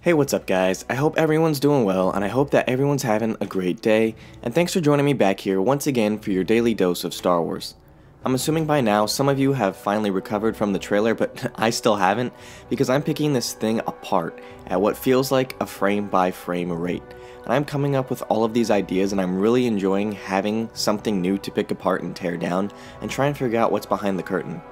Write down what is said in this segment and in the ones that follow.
Hey, what's up guys? I hope everyone's doing well and I hope that everyone's having a great day, and thanks for joining me back here once again for your daily dose of Star Wars. I'm assuming by now some of you have finally recovered from the trailer, but I still haven't, because I'm picking this thing apart at what feels like a frame by frame rate. And I'm coming up with all of these ideas and I'm really enjoying having something new to pick apart and tear down and try and figure out what's behind the curtain.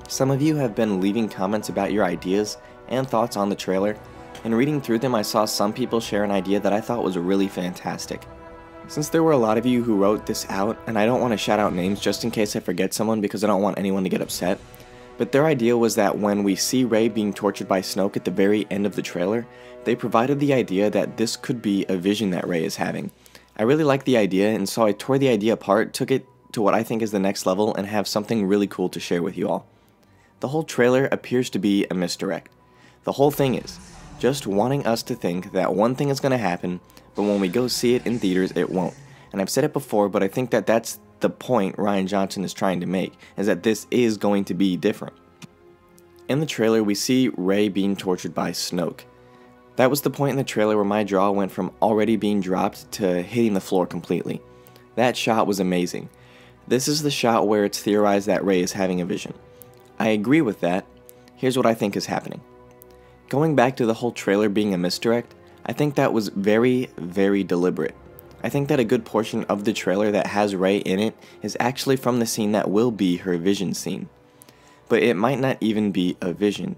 Some of you have been leaving comments about your ideas and thoughts on the trailer, and reading through them I saw some people share an idea that I thought was really fantastic. Since there were a lot of you who wrote this out, and I don't want to shout out names just in case I forget someone because I don't want anyone to get upset, but their idea was that when we see Rey being tortured by Snoke at the very end of the trailer, they provided the idea that this could be a vision that Rey is having. I really liked the idea, and so I tore the idea apart, took it to what I think is the next level, and have something really cool to share with you all. The whole trailer appears to be a misdirect. The whole thing is just wanting us to think that one thing is going to happen, but when we go see it in theaters, it won't. And I've said it before, but I think that that's the point Rian Johnson is trying to make, is that this is going to be different. In the trailer, we see Rey being tortured by Snoke. That was the point in the trailer where my jaw went from already being dropped to hitting the floor completely. That shot was amazing. This is the shot where it's theorized that Rey is having a vision. I agree with that. Here's what I think is happening. Going back to the whole trailer being a misdirect, I think that was very deliberate. I think that a good portion of the trailer that has Rey in it is actually from the scene that will be her vision scene. But it might not even be a vision.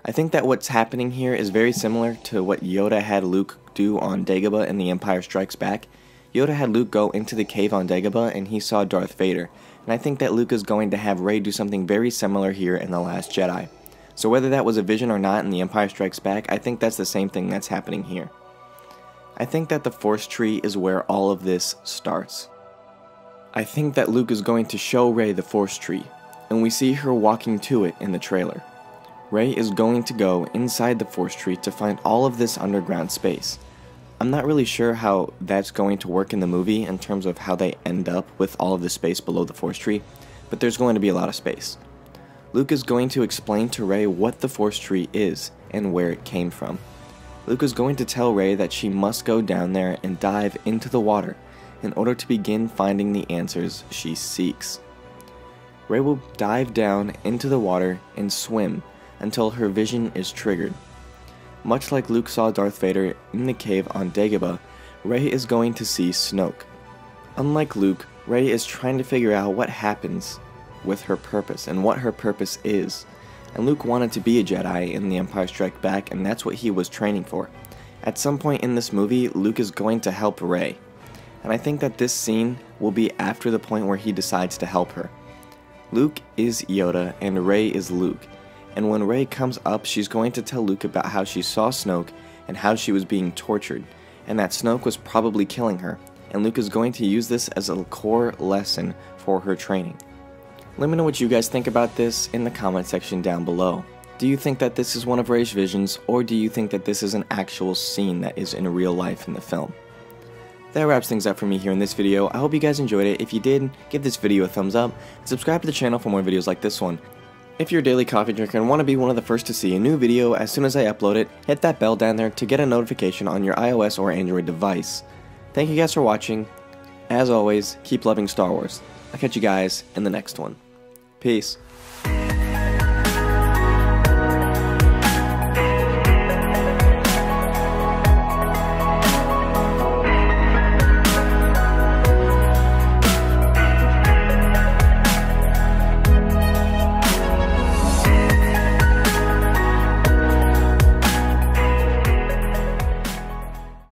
I think that what's happening here is very similar to what Yoda had Luke do on Dagobah in The Empire Strikes Back. Yoda had Luke go into the cave on Dagobah and he saw Darth Vader, and I think that Luke is going to have Rey do something very similar here in The Last Jedi. So whether that was a vision or not in The Empire Strikes Back, I think that's the same thing that's happening here. I think that the Force tree is where all of this starts. I think that Luke is going to show Rey the Force tree, and we see her walking to it in the trailer. Rey is going to go inside the Force tree to find all of this underground space. I'm not really sure how that's going to work in the movie in terms of how they end up with all of the space below the Force tree, but there's going to be a lot of space. Luke is going to explain to Rey what the Force tree is and where it came from. Luke is going to tell Rey that she must go down there and dive into the water in order to begin finding the answers she seeks. Rey will dive down into the water and swim until her vision is triggered. Much like Luke saw Darth Vader in the cave on Dagobah, Rey is going to see Snoke. Unlike Luke, Rey is trying to figure out what happens with her purpose and what her purpose is. And Luke wanted to be a Jedi in The Empire Strikes Back, and that's what he was training for. At some point in this movie, Luke is going to help Rey. And I think that this scene will be after the point where he decides to help her. Luke is Yoda and Rey is Luke. And when Rey comes up, she's going to tell Luke about how she saw Snoke and how she was being tortured, and that Snoke was probably killing her. And Luke is going to use this as a core lesson for her training. Let me know what you guys think about this in the comment section down below. Do you think that this is one of Rey's visions, or do you think that this is an actual scene that is in real life in the film? That wraps things up for me here in this video. I hope you guys enjoyed it. If you did, give this video a thumbs up, and subscribe to the channel for more videos like this one. If you're a daily coffee drinker and want to be one of the first to see a new video as soon as I upload it, hit that bell down there to get a notification on your iOS or Android device. Thank you guys for watching. As always, keep loving Star Wars. I'll catch you guys in the next one. Peace.